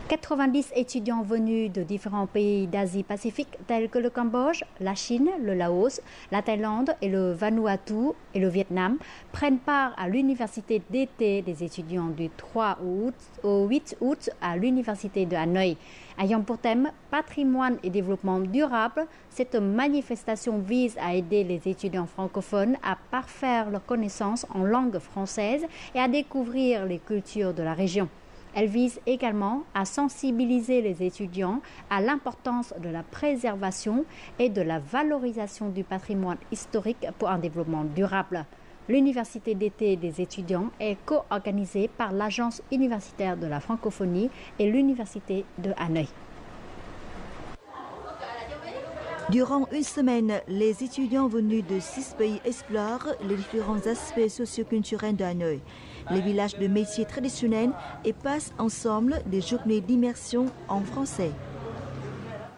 90 étudiants venus de différents pays d'Asie-Pacifique tels que le Cambodge, la Chine, le Laos, la Thaïlande et le Vanuatu et le Vietnam prennent part à l'université d'été des étudiants du 3 août au 8 août à l'université de Hanoï. Ayant pour thème patrimoine et développement durable, cette manifestation vise à aider les étudiants francophones à parfaire leurs connaissances en langue française et à découvrir les cultures de la région. Elle vise également à sensibiliser les étudiants à l'importance de la préservation et de la valorisation du patrimoine historique pour un développement durable. L'université d'été des étudiants est co-organisée par l'Agence universitaire de la francophonie et l'université de Hanoï. Durant une semaine, les étudiants venus de 6 pays explorent les différents aspects socioculturels de Hanoï, les villages de métiers traditionnels et passent ensemble des journées d'immersion en français.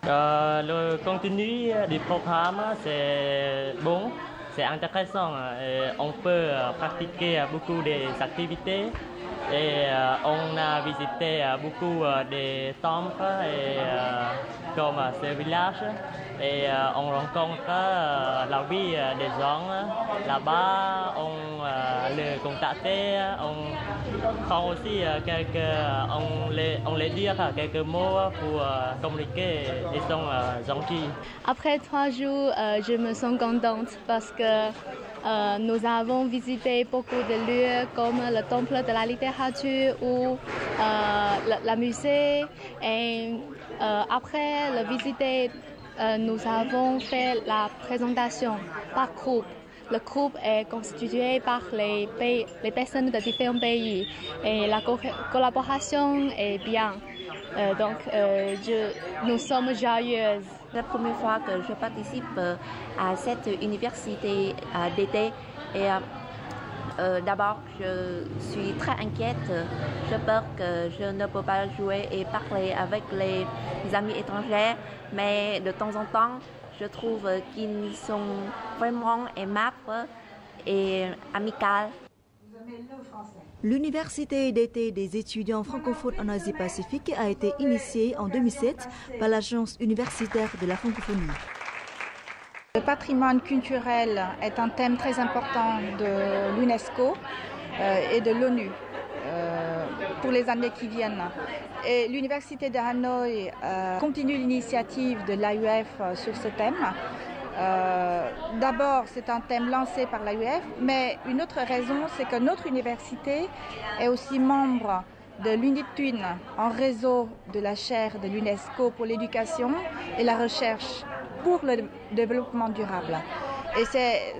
Le contenu du programme, c'est bon, c'est intéressant. On peut pratiquer beaucoup d'activités. Et on a visité beaucoup de temples comme ce village et on rencontre la vie des gens là-bas, on les contacte, on prend aussi on les dit quelques mots pour communiquer, ils sont gentils. Après 3 jours, je me sens contente parce que nous avons visité beaucoup de lieux comme le temple de la littérature ou le musée. Et après le visiter, nous avons fait la présentation par groupe. Le groupe est constitué par les personnes de différents pays et la collaboration est bien. Donc, nous sommes joyeuses. C'est la première fois que je participe à cette université d'été et d'abord je suis très inquiète. J'ai peur que je ne peux pas jouer et parler avec les amis étrangers, mais de temps en temps, je trouve qu'ils sont vraiment aimables et amicaux. L'université d'été des étudiants francophones en Asie-Pacifique a été initiée en 2007 par l'Agence universitaire de la francophonie. Le patrimoine culturel est un thème très important de l'UNESCO et de l'ONU pour les années qui viennent. Et l'université de Hanoï continue l'initiative de l'AUF sur ce thème. D'abord, c'est un thème lancé par l'AUF, mais une autre raison, c'est que notre université est aussi membre de l'UNITUN, un réseau de la chaire de l'UNESCO pour l'éducation et la recherche pour le développement durable. Et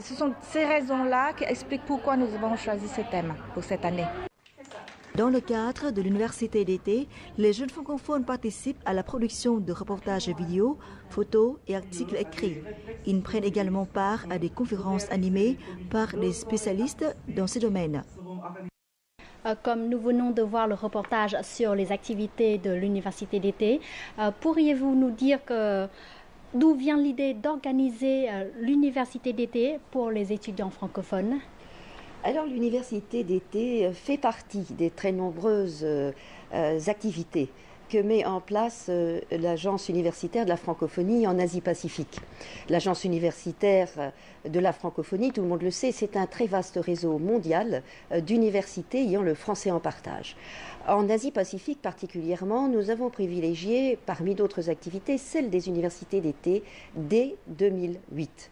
ce sont ces raisons-là qui expliquent pourquoi nous avons choisi ce thème pour cette année. Dans le cadre de l'université d'été, les jeunes francophones participent à la production de reportages vidéo, photos et articles écrits. Ils prennent également part à des conférences animées par des spécialistes dans ces domaines. Comme nous venons de voir le reportage sur les activités de l'université d'été, pourriez-vous nous dire d'où vient l'idée d'organiser l'université d'été pour les étudiants francophones? Alors l'université d'été fait partie des très nombreuses activités que met en place l'Agence universitaire de la francophonie en Asie-Pacifique. L'Agence universitaire de la francophonie, tout le monde le sait, c'est un très vaste réseau mondial d'universités ayant le français en partage. En Asie-Pacifique particulièrement, nous avons privilégié, parmi d'autres activités, celle des universités d'été dès 2008.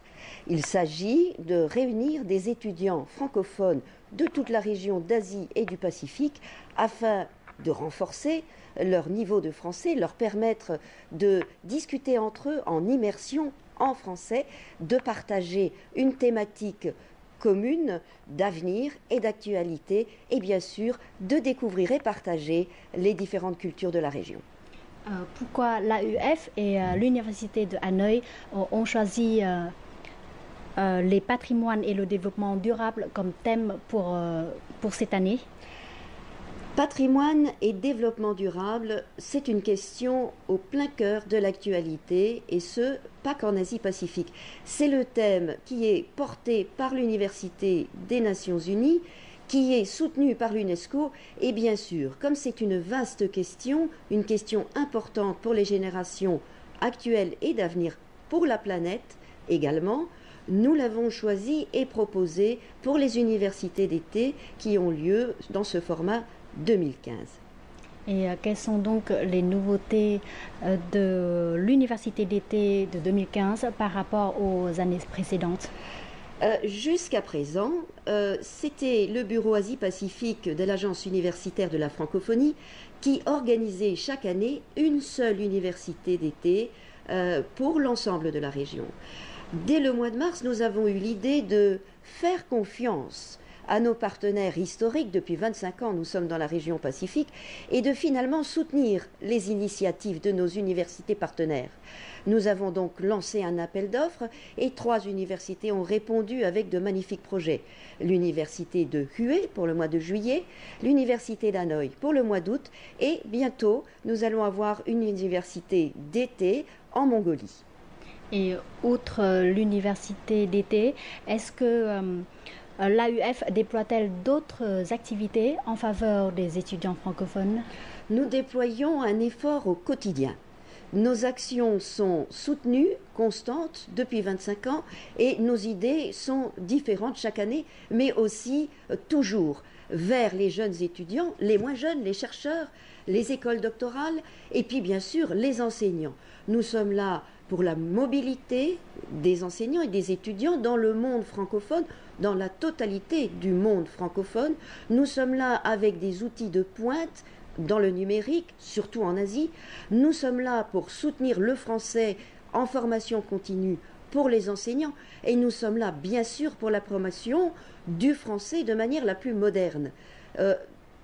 Il s'agit de réunir des étudiants francophones de toute la région d'Asie et du Pacifique afin de renforcer leur niveau de français, leur permettre de discuter entre eux en immersion en français, de partager une thématique commune d'avenir et d'actualité et bien sûr de découvrir et partager les différentes cultures de la région. Pourquoi l'AUF et l'université de Hanoï ont choisi les patrimoines et le développement durable comme thème pour cette année? Patrimoine et développement durable, c'est une question au plein cœur de l'actualité et ce, pas qu'en Asie-Pacifique. C'est le thème qui est porté par l'Université des Nations Unies qui est soutenu par l'UNESCO. Et bien sûr, comme c'est une vaste question, une question importante pour les générations actuelles et d'avenir, pour la planète également, nous l'avons choisi et proposé pour les universités d'été qui ont lieu dans ce format 2015. Et quelles sont donc les nouveautés de l'université d'été de 2015 par rapport aux années précédentes? Jusqu'à présent, c'était le bureau Asie-Pacifique de l'Agence universitaire de la francophonie qui organisait chaque année une seule université d'été pour l'ensemble de la région. Dès le mois de mars, nous avons eu l'idée de faire confiance à nos partenaires historiques. Depuis 25 ans, nous sommes dans la région Pacifique, et de finalement soutenir les initiatives de nos universités partenaires. Nous avons donc lancé un appel d'offres et 3 universités ont répondu avec de magnifiques projets. L'université de Hue pour le mois de juillet, l'université d'Hanoï pour le mois d'août, et bientôt nous allons avoir une université d'été en Mongolie. Et outre l'université d'été, est-ce que l'AUF déploie-t-elle d'autres activités en faveur des étudiants francophones? Nous déployons un effort au quotidien. Nos actions sont soutenues, constantes depuis 25 ans, et nos idées sont différentes chaque année, mais aussi toujours vers les jeunes étudiants, les moins jeunes, les chercheurs, les écoles doctorales, et puis bien sûr les enseignants. Nous sommes là pour la mobilité des enseignants et des étudiants dans le monde francophone, dans la totalité du monde francophone. Nous sommes là avec des outils de pointe dans le numérique, surtout en Asie. Nous sommes là pour soutenir le français en formation continue pour les enseignants, et nous sommes là bien sûr pour la promotion du français de manière la plus moderne.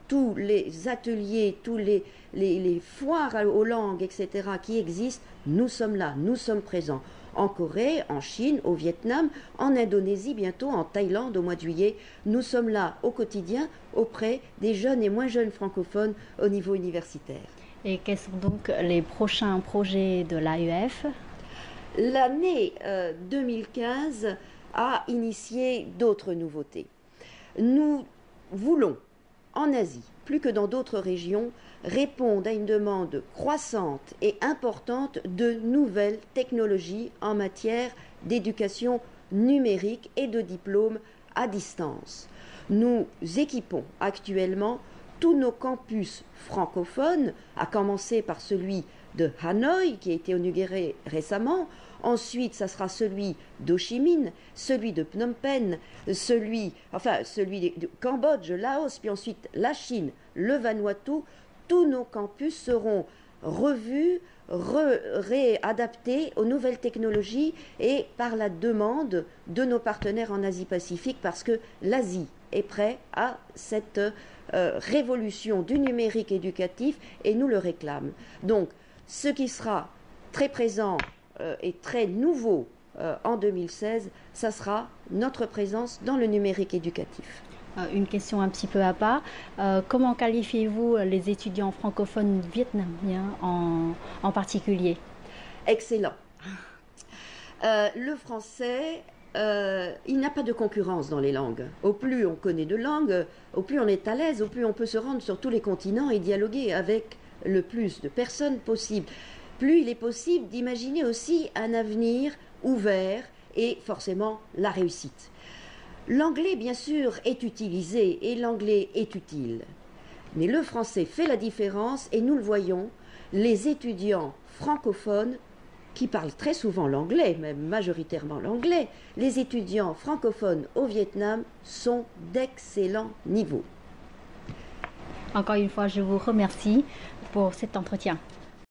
Tous les ateliers, tous les foires aux langues, etc., qui existent, nous sommes là, nous sommes présents. En Corée, en Chine, au Vietnam, en Indonésie, bientôt en Thaïlande au mois de juillet. Nous sommes là au quotidien auprès des jeunes et moins jeunes francophones au niveau universitaire. Et quels sont donc les prochains projets de l'AUF? L'année 2015 a initié d'autres nouveautés. Nous voulons, en Asie, plus que dans d'autres régions, répondre à une demande croissante et importante de nouvelles technologies en matière d'éducation numérique et de diplômes à distance. Nous équipons actuellement tous nos campus francophones, à commencer par celui de Hanoï, qui a été inauguré récemment. Ensuite, ça sera celui d'Ho Chi Minh, celui de Phnom Penh, celui de Cambodge, Laos, puis ensuite la Chine, le Vanuatu. Tous nos campus seront revus, réadaptés aux nouvelles technologies et par la demande de nos partenaires en Asie-Pacifique, parce que l'Asie est prête à cette révolution du numérique éducatif et nous le réclame. Donc, ce qui sera très présent et très nouveau en 2016, ça sera notre présence dans le numérique éducatif. Une question un petit peu à part. Comment qualifiez-vous les étudiants francophones vietnamiens en particulier? Excellent. Le français, il n'y a pas de concurrence dans les langues. Au plus on connaît de langues, au plus on est à l'aise, au plus on peut se rendre sur tous les continents et dialoguer avec le plus de personnes possible. Plus il est possible d'imaginer aussi un avenir ouvert et forcément la réussite. L'anglais, bien sûr, est utilisé et l'anglais est utile. Mais le français fait la différence et nous le voyons, les étudiants francophones qui parlent très souvent l'anglais, même majoritairement l'anglais, les étudiants francophones au Vietnam sont d'excellent niveau. Encore une fois, je vous remercie pour cet entretien.